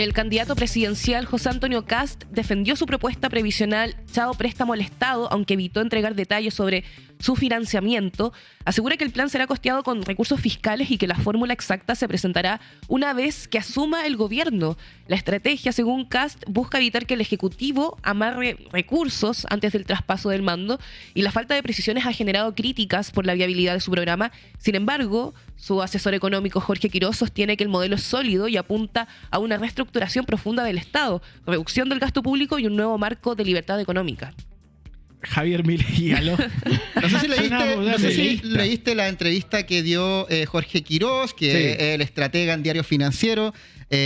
El candidato presidencial José Antonio Kast defendió su propuesta previsional Chao préstamo al Estado, aunque evitó entregar detalles sobre su financiamiento. Asegura que el plan será costeado con recursos fiscales y que la fórmula exacta se presentará una vez que asuma el gobierno. La estrategia, según Kast, busca evitar que el Ejecutivo amarre recursos antes del traspaso del mando, y la falta de precisiones ha generado críticas por la viabilidad de su programa. Sin embargo, su asesor económico Jorge Quirós sostiene que el modelo es sólido y apunta a una reestructuración profunda del Estado, reducción del gasto público y un nuevo marco de libertad económica. Javier Milei, ¿aló? No sé si leíste la entrevista que dio Jorge Quirós, que es el estratega en Diario Financiero.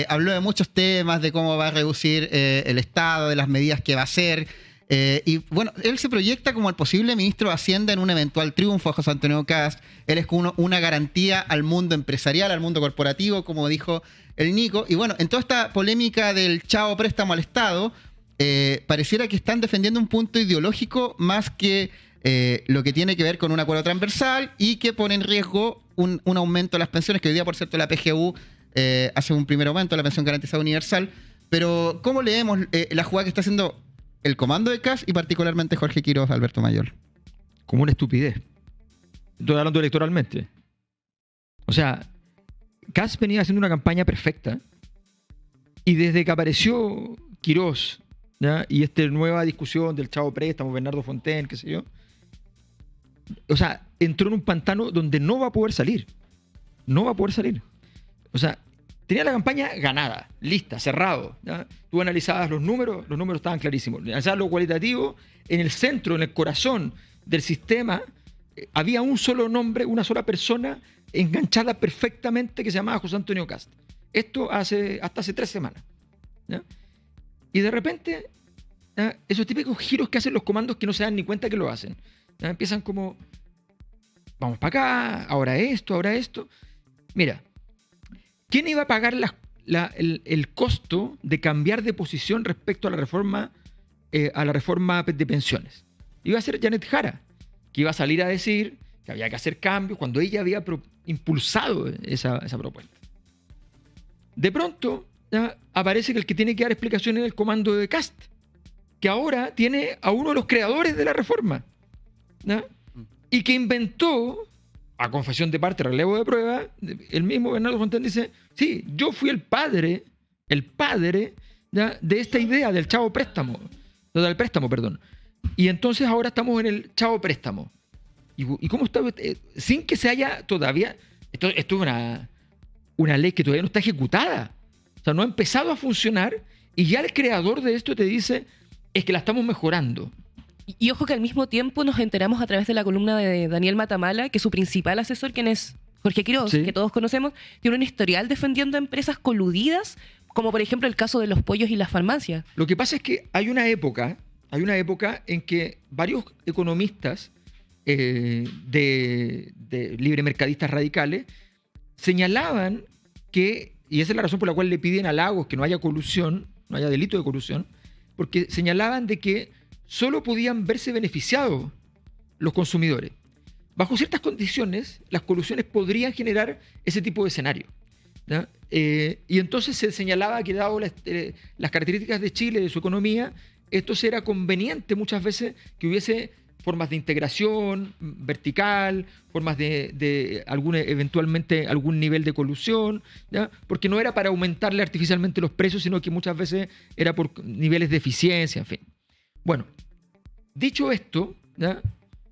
Habló de muchos temas, de cómo va a reducir el Estado, de las medidas que va a hacer. Y bueno, él se proyecta como el posible ministro de Hacienda en un eventual triunfo a José Antonio Kast. Él es como una garantía al mundo empresarial, al mundo corporativo, como dijo el Nico. Y bueno, en toda esta polémica del chao préstamo al Estado, pareciera que están defendiendo un punto ideológico más que lo que tiene que ver con un acuerdo transversal y que pone en riesgo un aumento de las pensiones, que hoy día, por cierto, la PGU hace un primer aumento de la pensión garantizada universal. Pero ¿cómo leemos la jugada que está haciendo el comando de Kast y particularmente Jorge Quirós, Alberto Mayor? Como una estupidez. Estoy hablando electoralmente. O sea, Kast venía haciendo una campaña perfecta y desde que apareció Quirós, ¿ya? Y esta nueva discusión del chavo préstamo, Bernardo Fontaine, qué sé yo, o sea, entró en un pantano donde no va a poder salir. No va a poder salir. O sea, tenía la campaña ganada, lista, cerrado, ¿ya? Tú analizabas los números estaban clarísimos. Analizabas lo cualitativo, en el centro, en el corazón del sistema, había un solo nombre, una sola persona enganchada perfectamente que se llamaba José Antonio Kast. Esto hasta hace 3 semanas. ¿Ya? Y de repente, ¿ya? Esos típicos giros que hacen los comandos que no se dan ni cuenta que lo hacen. ¿Ya? Empiezan como, vamos para acá, ahora esto. Mira, ¿quién iba a pagar el costo de cambiar de posición respecto a la reforma de pensiones? Iba a ser Janet Jara, que iba a salir a decir que había que hacer cambios cuando ella había impulsado esa propuesta. De pronto, ¿ya? Aparece que el que tiene que dar explicaciones es el comando de Kast, que ahora tiene a uno de los creadores de la reforma, ¿ya? Y que inventó, a confesión de parte, relevo de prueba, el mismo Bernardo Fontaine dice, sí, yo fui el padre, ¿ya? De esta idea del chavo préstamo, del préstamo, perdón. Y entonces ahora estamos en el chavo préstamo. ¿Y cómo está? Sin que se haya todavía, esto es una ley que todavía no está ejecutada. O sea, no ha empezado a funcionar y ya el creador de esto te dice, es que la estamos mejorando. Y ojo que al mismo tiempo nos enteramos a través de la columna de Daniel Matamala que su principal asesor, quien es Jorge Quirós, sí, que todos conocemos, tiene un historial defendiendo a empresas coludidas, como por ejemplo el caso de los pollos y las farmacias. Lo que pasa es que hay una época en que varios economistas de libremercadistas radicales señalaban que, y esa es la razón por la cual le piden a Lagos que no haya colusión, no haya delito de colusión, porque señalaban de que solo podían verse beneficiados los consumidores. Bajo ciertas condiciones, las colusiones podrían generar ese tipo de escenario, ¿ya? Y entonces se señalaba que, dado las características de Chile, de su economía, esto era conveniente muchas veces que hubiese formas de integración vertical, formas de eventualmente algún nivel de colusión, ¿ya? Porque no era para aumentarle artificialmente los precios, sino que muchas veces era por niveles de eficiencia, en fin. Bueno, dicho esto, ¿ya?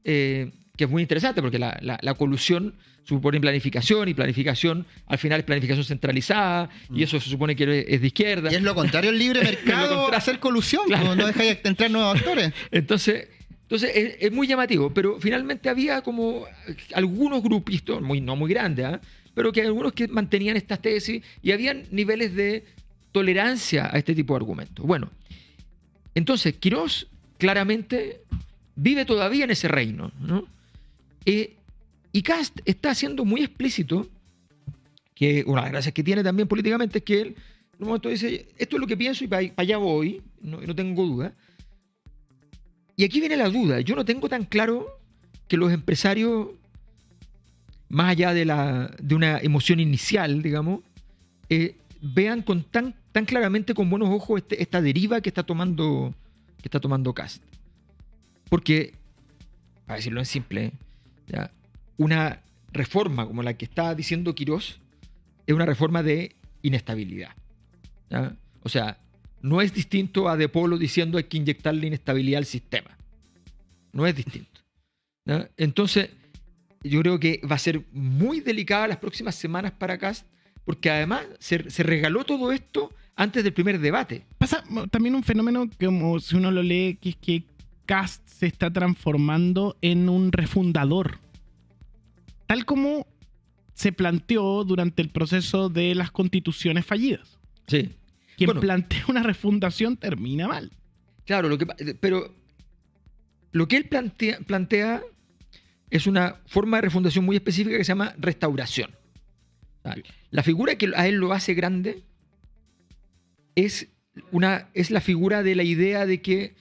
Que es muy interesante porque la colusión supone planificación y planificación al final es planificación centralizada y eso se supone que es de izquierda. Y es lo contrario al libre mercado, hacer colusión, claro. No deja de entrar nuevos actores. Entonces es muy llamativo, pero finalmente había como algunos grupistas, no muy grandes, ¿eh? Pero que algunos que mantenían estas tesis y habían niveles de tolerancia a este tipo de argumentos. Bueno, entonces Quirós claramente vive todavía en ese reino, ¿no? Y Kast está siendo muy explícito, que una de las gracias que tiene también políticamente es que él en un momento dice, esto es lo que pienso y para allá voy, no tengo duda. Y aquí viene la duda. Yo no tengo tan claro que los empresarios, más allá de una emoción inicial, digamos, vean tan claramente con buenos ojos esta deriva que está tomando Kast. Porque, para decirlo en simple, ¿ya? Una reforma como la que está diciendo Quirós es una reforma de inestabilidad, ¿ya? O sea, no es distinto a De Polo diciendo hay que inyectarle inestabilidad al sistema. No es distinto, ¿ya? Entonces, yo creo que va a ser muy delicada las próximas semanas para Kast, porque además se regaló todo esto antes del primer debate. Pasa también un fenómeno que, como si uno lo lee, que es que Kast se está transformando en un refundador. Tal como se planteó durante el proceso de las constituciones fallidas. Sí. Quien plantea una refundación termina mal. Claro, pero lo que él plantea es una forma de refundación muy específica que se llama restauración. La figura que a él lo hace grande es la figura de la idea de que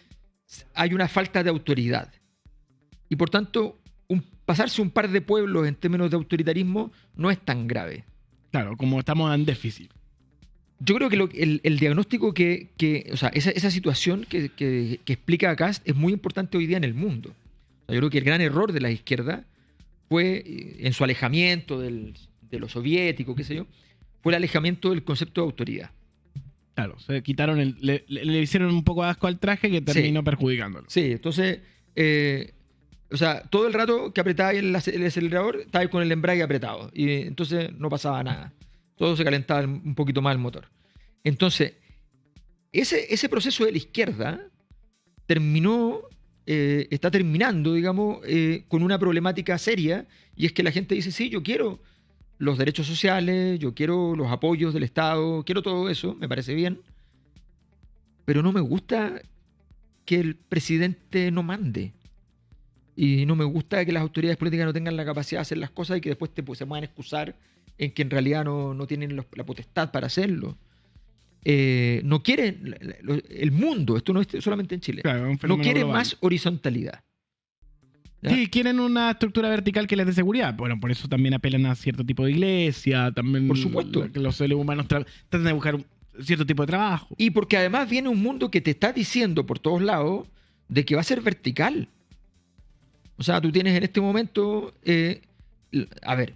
hay una falta de autoridad. Y por tanto, pasarse un par de pueblos en términos de autoritarismo no es tan grave. Claro, como estamos en déficit. Yo creo que el diagnóstico o sea, esa situación que explica Kast es muy importante hoy día en el mundo. O sea, yo creo que el gran error de la izquierda fue, en su alejamiento de lo soviético, qué sé yo, fue el alejamiento del concepto de autoridad. Claro, se quitaron le hicieron un poco de asco al traje que terminó perjudicándolo. Sí, entonces, o sea, todo el rato que apretaba el acelerador, estaba con el embrague apretado. Y entonces no pasaba nada. Todo se calentaba un poquito más el motor. Entonces, ese proceso de la izquierda está terminando, digamos, con una problemática seria, y es que la gente dice, sí, yo quiero los derechos sociales, yo quiero los apoyos del Estado, quiero todo eso, me parece bien, pero no me gusta que el presidente no mande. Y no me gusta que las autoridades políticas no tengan la capacidad de hacer las cosas y que después se puedan excusar en que en realidad no tienen la potestad para hacerlo. No quieren, el mundo, esto no es solamente en Chile, claro, no quiere global. más horizontalidad. ¿Ya? Sí, quieren una estructura vertical que les dé seguridad. Bueno, por eso también apelan a cierto tipo de iglesia, también por supuesto. Que los seres humanos tratan de buscar cierto tipo de trabajo. Y porque además viene un mundo que te está diciendo por todos lados de que va a ser vertical. O sea, tú tienes en este momento, a ver,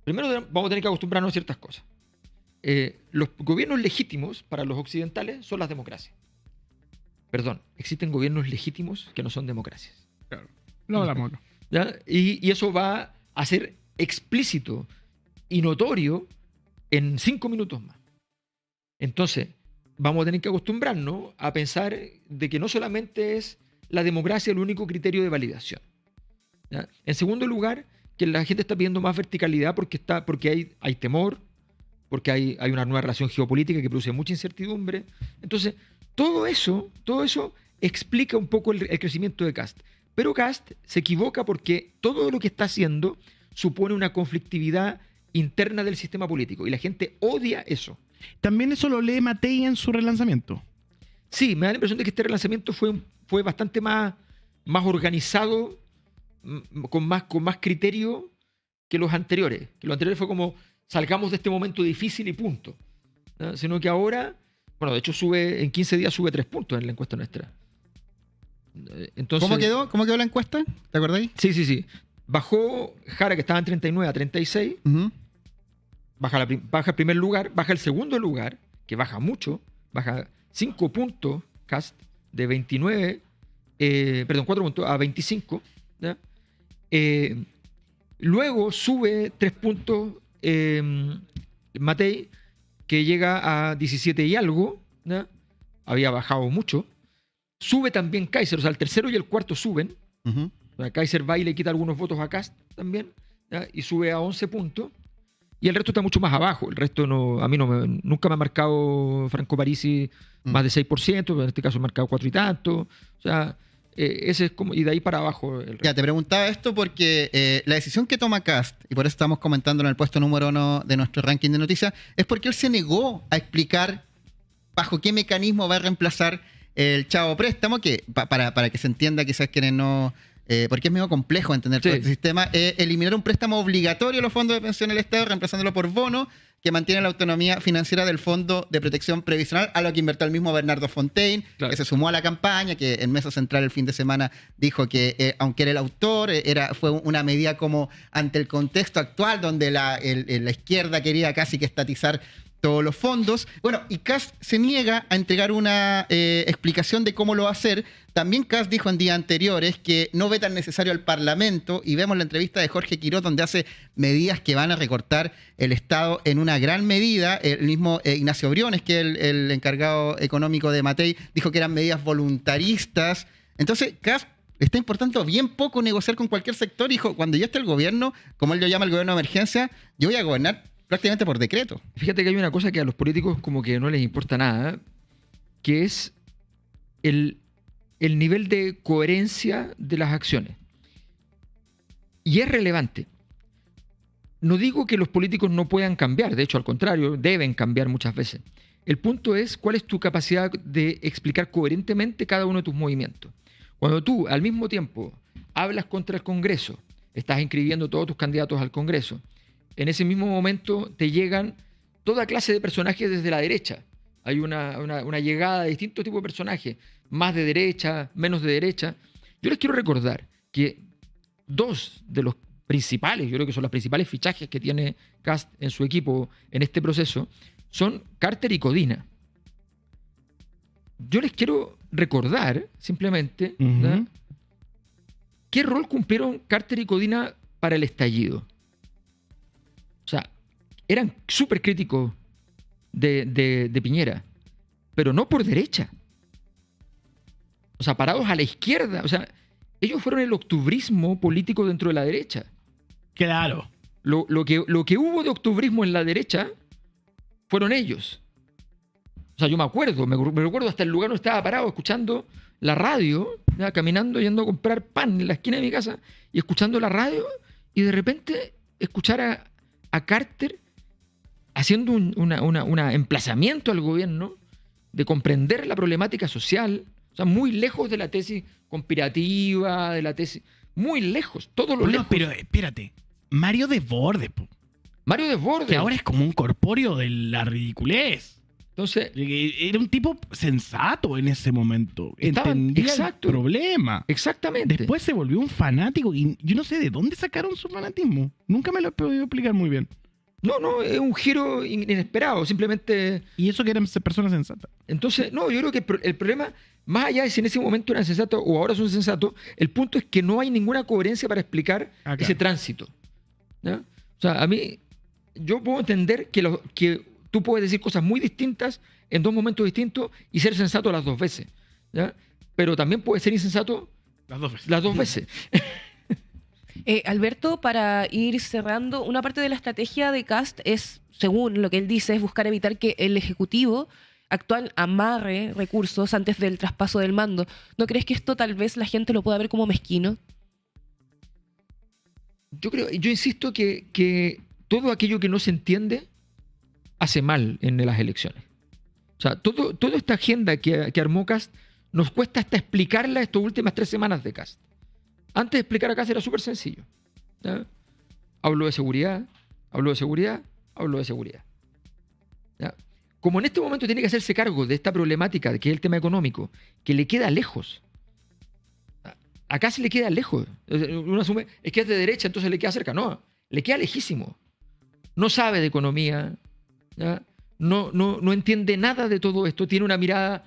primero vamos a tener que acostumbrarnos a ciertas cosas. Los gobiernos legítimos para los occidentales son las democracias. Perdón, existen gobiernos legítimos que no son democracias. Claro. No hablamos. ¿Ya? Y eso va a ser explícito y notorio en 5 minutos más. Entonces, vamos a tener que acostumbrarnos a pensar de que no solamente es la democracia el único criterio de validación. ¿Ya? En segundo lugar, que la gente está pidiendo más verticalidad porque hay temor, porque hay una nueva relación geopolítica que produce mucha incertidumbre. Entonces, todo eso explica un poco el crecimiento de Kast. Pero Kast se equivoca porque todo lo que está haciendo supone una conflictividad interna del sistema político y la gente odia eso. También eso lo lee Matei en su relanzamiento. Sí, me da la impresión de que este relanzamiento fue bastante más organizado, con más criterio que los anteriores. Que los anteriores fue como, salgamos de este momento difícil y punto. ¿No? Sino que ahora, bueno, de hecho en 15 días sube 3 puntos en la encuesta nuestra. Entonces, ¿Cómo quedó la encuesta? ¿Te acordáis? Sí. Bajó Jara, que estaba en 39, a 36. Uh-huh. Baja el primer lugar, baja el segundo lugar, que baja mucho, baja 5 puntos Kast, de 29, 4 puntos a 25. ¿Ya? Luego sube 3 puntos Matei, que llega a 17 y algo, ¿ya? Había bajado mucho. Sube también Kaiser, o sea, el tercero y el cuarto suben. Uh-huh. O sea, Kaiser va y le quita algunos votos a Kast también, ¿ya? Y sube a 11 puntos. Y el resto está mucho más abajo. El resto nunca me ha marcado Franco Parisi más de 6%, pero en este caso ha marcado 4 y tanto. O sea, ese es como, y de ahí para abajo. Ya, te preguntaba esto porque la decisión que toma Kast, y por eso estamos comentando en el puesto número 1 de nuestro ranking de noticias, es porque él se negó a explicar bajo qué mecanismo va a reemplazar el Chavo Préstamo, que para que se entienda quizás quienes no... porque es medio complejo entender todo este sistema, eliminar un préstamo obligatorio a los fondos de pensión del Estado, reemplazándolo por bono, que mantiene la autonomía financiera del Fondo de Protección Previsional, a lo que invirtió el mismo Bernardo Fontaine, Claro. que se sumó a la campaña, que en Mesa Central el fin de semana dijo que, aunque era el autor, fue una medida como ante el contexto actual, donde la izquierda quería casi que estatizar todos los fondos. Bueno, y Kast se niega a entregar una explicación de cómo lo va a hacer. También Kast dijo en días anteriores que no ve tan necesario al Parlamento, y vemos la entrevista de Jorge Quiroz donde hace medidas que van a recortar el Estado en una gran medida. El mismo Ignacio Briones, que es el encargado económico de Matei, dijo que eran medidas voluntaristas. Entonces, Kast le está importando bien poco negociar con cualquier sector. Dijo, cuando ya esté el gobierno, como él lo llama el gobierno de emergencia, yo voy a gobernar prácticamente por decreto. Fíjate que hay una cosa que a los políticos como que no les importa nada, que es el nivel de coherencia de las acciones. Y es relevante. No digo que los políticos no puedan cambiar, de hecho, al contrario, deben cambiar muchas veces. El punto es cuál es tu capacidad de explicar coherentemente cada uno de tus movimientos. Cuando tú, al mismo tiempo, hablas contra el Congreso, estás inscribiendo todos tus candidatos al Congreso, en ese mismo momento te llegan toda clase de personajes desde la derecha. Hay una llegada de distintos tipos de personajes, más de derecha, menos de derecha. Yo les quiero recordar que dos de los principales, yo creo que son los principales fichajes que tiene Kast en su equipo en este proceso, son Carter y Codina. Yo les quiero recordar, simplemente, ¿verdad? ¿Qué rol cumplieron Carter y Codina para el estallido? O sea, eran súper críticos de Piñera, pero no por derecha. O sea, parados a la izquierda. O sea, ellos fueron el octubrismo político dentro de la derecha. Claro. Lo que hubo de octubrismo en la derecha fueron ellos. O sea, yo me acuerdo, me recuerdo hasta el lugar donde estaba parado escuchando la radio, ¿ya? Caminando, yendo a comprar pan en la esquina de mi casa y escuchando la radio, y de repente escuchar a Carter haciendo un emplazamiento al gobierno de comprender la problemática social, o sea, muy lejos de la tesis conspirativa, de la tesis, muy lejos, todo lo lejos. Pero espérate, Mario Desbordes, po, Mario Desbordes. que ahora es como un corpóreo de la ridiculez. Entonces, Era un tipo sensato en ese momento. Estaban- Entendía exacto. el problema. exactamente. Después se volvió un fanático y yo no sé de dónde sacaron su fanatismo. Nunca me lo he podido explicar muy bien. No, es un giro inesperado, simplemente. Y eso que eran personas sensatas. Entonces, no, yo creo que el problema, más allá de si en ese momento eran sensatos o ahora son sensatos, el punto es que no hay ninguna coherencia para explicar Claro. ese tránsito. ¿Ya? O sea, a mí, yo puedo entender que tú puedes decir cosas muy distintas en dos momentos distintos y ser sensato las dos veces. ¿Ya? Pero también puedes ser insensato Las dos veces. las dos veces. Alberto, para ir cerrando, una parte de la estrategia de Kast es, según lo que él dice, es buscar evitar que el Ejecutivo actual amarre recursos antes del traspaso del mando. ¿No crees que esto tal vez la gente lo pueda ver como mezquino? Yo insisto que todo aquello que no se entiende hace mal en las elecciones. O sea, toda esta agenda que armó Kast nos cuesta hasta explicarla estas últimas 3 semanas de Kast. Antes de explicar a Kast era súper sencillo. ¿Ya? Hablo de seguridad, hablo de seguridad, hablo de seguridad. ¿Ya? Como en este momento tiene que hacerse cargo de esta problemática, que es el tema económico, que le queda lejos. A Kast le queda lejos. Uno asume, es que es de derecha, entonces le queda cerca. No, le queda lejísimo. No sabe de economía, ¿ya? No entiende nada de todo esto. Tiene una mirada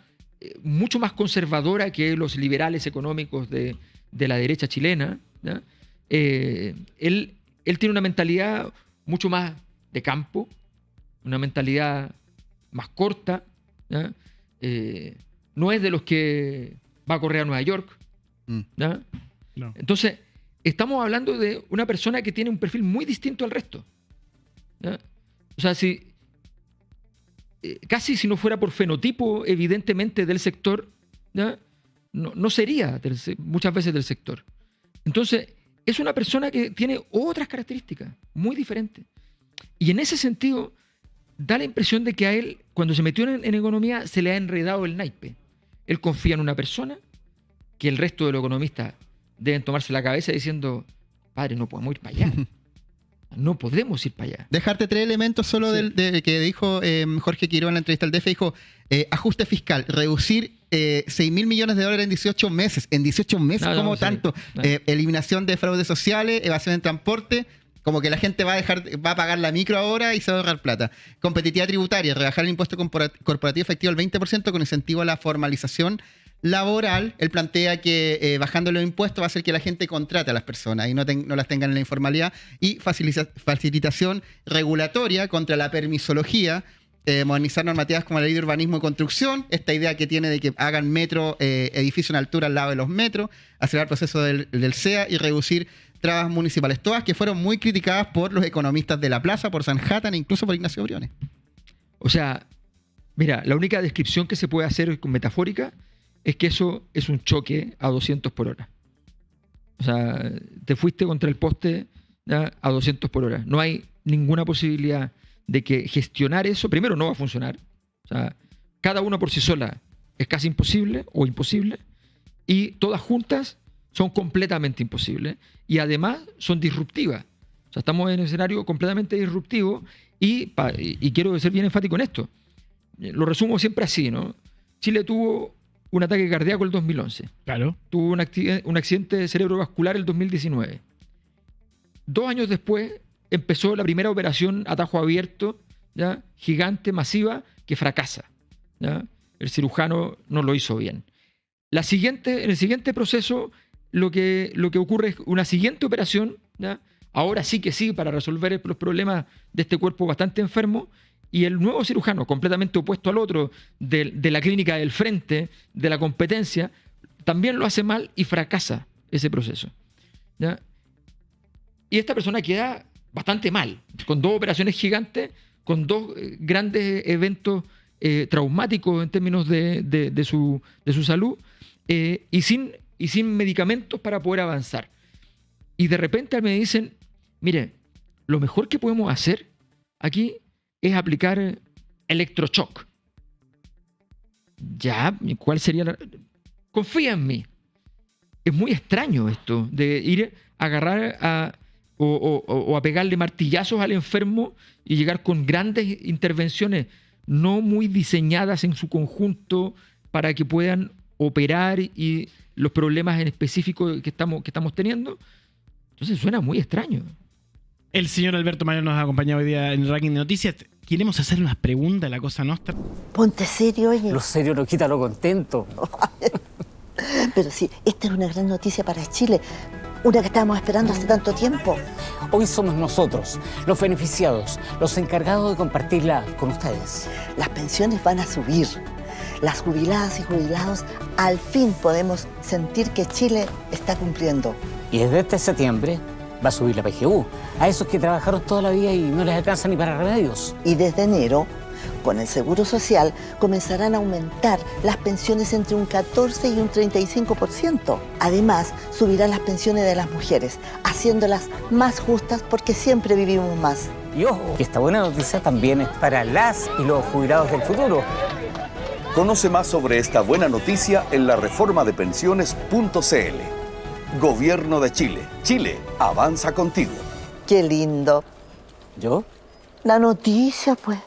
mucho más conservadora que los liberales económicos de la derecha chilena, ¿ya? Él tiene una mentalidad mucho más de campo, una mentalidad más corta, ¿ya? No es de los que va a correr a Nueva York, ¿ya? No. Entonces, estamos hablando de una persona que tiene un perfil muy distinto al resto, ¿ya? O sea, casi si no fuera por fenotipo, evidentemente, del sector, ¿ya? No sería muchas veces del sector. Entonces, es una persona que tiene otras características muy diferentes. Y en ese sentido, da la impresión de que a él, cuando se metió en economía, se le ha enredado el naipe. Él confía en una persona que el resto de los economistas deben tomarse la cabeza diciendo, padre, no podemos ir para allá. No podemos ir para allá. Dejarte 3 elementos solo de que dijo Jorge Quiroz en la entrevista al DF. Dijo, ajuste fiscal, reducir 6.000 millones de dólares en 18 meses. En 18 meses, ¿cómo tanto? Eliminación de fraudes sociales, evasión en transporte. Como que la gente va a pagar la micro ahora y se va a ahorrar plata. Competitividad tributaria, rebajar el impuesto corporativo efectivo al 20% con incentivo a la formalización laboral. Él plantea que bajando los impuestos va a hacer que la gente contrate a las personas y no las tengan en la informalidad. Y facilitación regulatoria contra la permisología, modernizar normativas como la ley de urbanismo y construcción, esta idea que tiene de que hagan metro, edificio en altura al lado de los metros, acelerar el proceso del CEA y reducir trabas municipales, todas que fueron muy criticadas por los economistas de la plaza, por Sanhattan e incluso por Ignacio Briones. O sea, mira, la única descripción que se puede hacer metafórica es que eso es un choque a 200 por hora. O sea, te fuiste contra el poste, ¿ya?, a 200 por hora. No hay ninguna posibilidad de que gestionar eso, primero, no va a funcionar. O sea, cada uno por sí sola es casi imposible o imposible, y todas juntas son completamente imposibles y además son disruptivas. O sea, estamos en un escenario completamente disruptivo y quiero ser bien enfático en esto. Lo resumo siempre así, ¿no? Chile tuvo un ataque cardíaco el 2011. Claro. Tuvo un accidente cerebrovascular el 2019. 2 años después empezó la primera operación a tajo abierto, ¿ya?, gigante, masiva, que fracasa, ¿ya? El cirujano no lo hizo bien. En el siguiente proceso, lo que ocurre es una siguiente operación, ¿ya?, ahora sí que sí, para resolver los problemas de este cuerpo bastante enfermo, y el nuevo cirujano, completamente opuesto al otro, de la clínica del frente, de la competencia, también lo hace mal y fracasa ese proceso, ¿ya? Y esta persona queda bastante mal, con 2 operaciones gigantes, con 2 grandes eventos traumáticos en términos de su salud, y sin medicamentos para poder avanzar. Y de repente me dicen, mire, lo mejor que podemos hacer aquí es aplicar electroshock. Ya, ¿cuál sería Confía en mí. Es muy extraño esto de ir a agarrar o a pegarle martillazos al enfermo y llegar con grandes intervenciones no muy diseñadas en su conjunto para que puedan operar y los problemas en específico que estamos teniendo. Entonces suena muy extraño. El señor Alberto Mayor nos ha acompañado hoy día en el ranking de noticias. Queremos hacer unas preguntas a la Cosa Nostra. Ponte serio, oye. Lo serio no quita lo contento. Pero sí, esta es una gran noticia para Chile. Una que estábamos esperando hace tanto tiempo. Hoy somos nosotros, los beneficiados, los encargados de compartirla con ustedes. Las pensiones van a subir. Las jubiladas y jubilados al fin podemos sentir que Chile está cumpliendo. Y desde este septiembre va a subir la PGU. A esos que trabajaron toda la vida y no les alcanza ni para remedios. Y desde enero, con el Seguro Social, comenzarán a aumentar las pensiones entre un 14 y un 35%. Además, subirán las pensiones de las mujeres, haciéndolas más justas porque siempre vivimos más. Y ojo, que esta buena noticia también es para las y los jubilados del futuro. Conoce más sobre esta buena noticia en lareformadepensiones.cl. Gobierno de Chile. Chile avanza contigo. Qué lindo. ¿Yo? La noticia, pues.